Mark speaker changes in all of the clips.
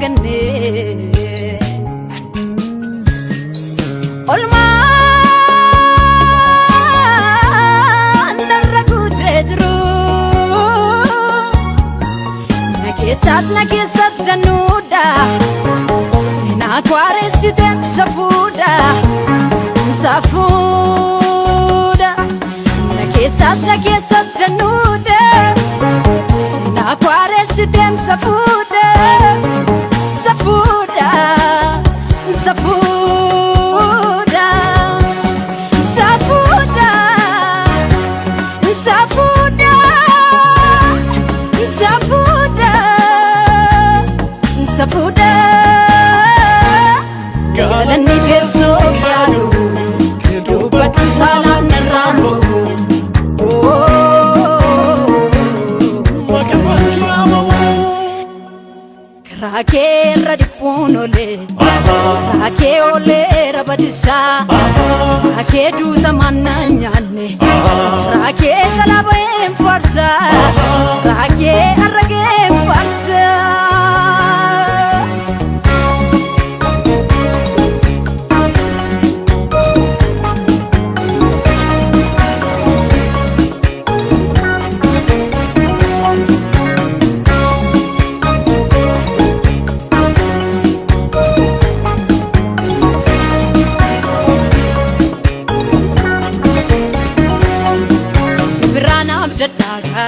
Speaker 1: ganne olma narrakute jiru nakesat danuda sina kwaresite safuda nakesat danuda sina kwaresite safuda galani perso kyalu kedubat salam narambo krake radipunole krake ole rabadisa krake du tamananyane krake salaben farsa krake arage farsa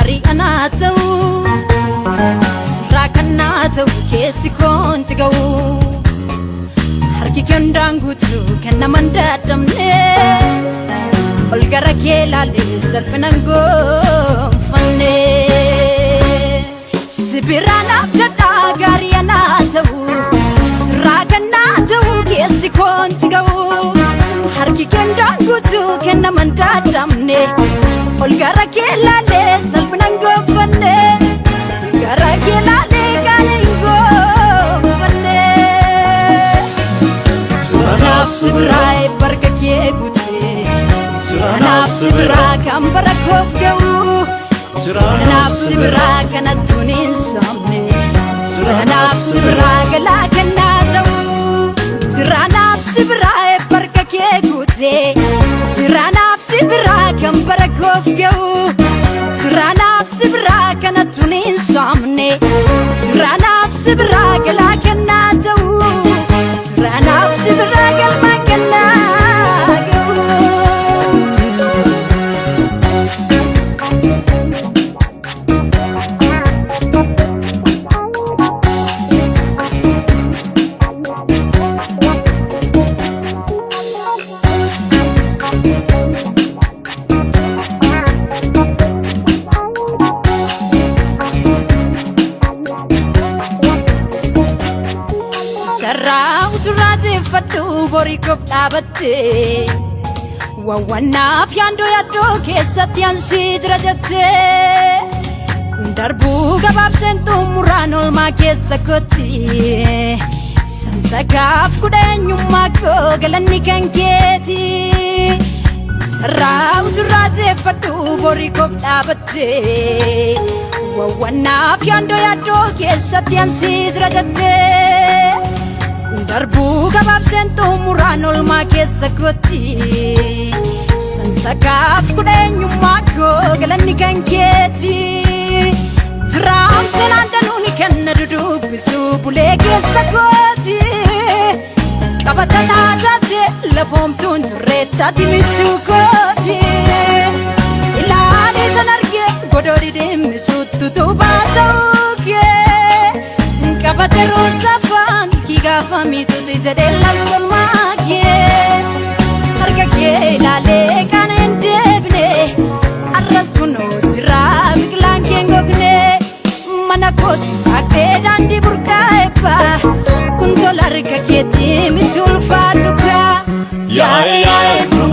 Speaker 1: Dari anatau sirakanatau kesi kontigau harki kendang gutu kena mandadamne olgara kelale sarfenango fanne sibirana dari anatau sirakanatau kesi kontigau harki kendang gutu kena mandadamne olgara kelale salpnango fanne olgara kelale kaningo fanne nafs brai barkake gute nafs bra kambara kofgau nafs bra kanatunin samne nafs bra galakna tau nafs bra barkake gute nafs bra kambara kofgau nafs bra kanatunin samne nafs bra galakna tau nafs bra galmakna fadu bori kop abate wawana pyando yado kesatian sidrajate darbu gabab sentu muranol ma kesakoti sansagaf kudenyu mako galani kanketi sarau turaje fadu bori kop abate wawana pyando yado kesatian sidrajate darbu gabab sentu muranol ma kesakoti sansagaf kudenyu mako galani kanketi dram selandanuni kennadudu bisu bule kesakoti kabatana jate lafomtun tureta dimitukoti ilale tanarge godori demisutu tubasauke kabatero safan gafami tu tijade lamson magie harga ke lale kanendebne arras kuno jirab klankengogne manakot sakte dandi burkaepa kundolar kaketi mitul faduka ya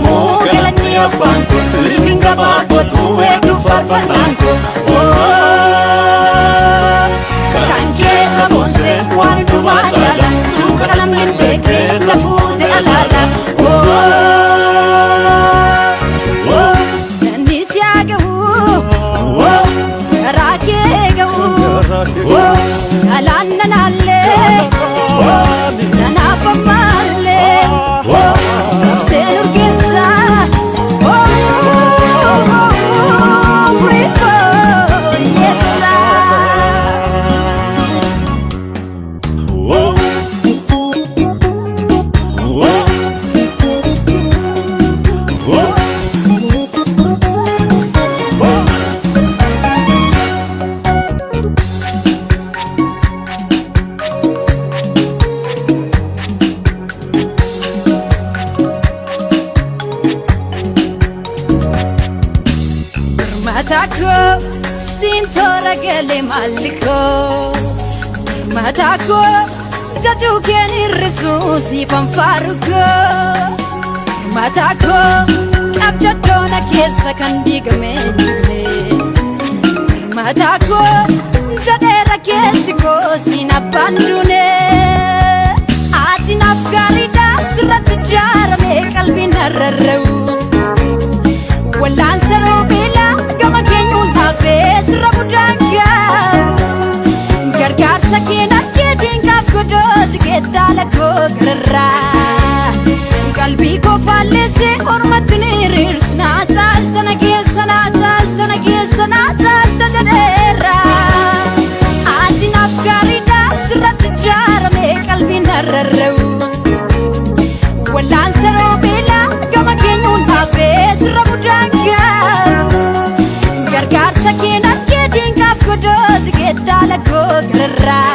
Speaker 1: mo galani afan kusinga babot wedu farfananko kanke abose wandu majala sukalam limbeke lafute alala nani siaga rake gawu alannalle nanafamalle serurgesa Matako sintora gele maliko Matako jadu keni risusi panfaruko Matako abjadona kesa kandiga menjule Matako jadera kesiko sinapandune Ati nafgarida surat jarame kalbi narrau Walan saro bila gama kenyun habes rabudanga Gargar sakina kedin kaf kodot ketala ko grra Kalbi ko falese hormatni rirsna tal tanagiyasana tajadera Ati nafgarida surat jarame kalbi narrau Walan saro bila gama kenyun habes rabudanga Gargar sakina kedin kaf kodot ketala ko grra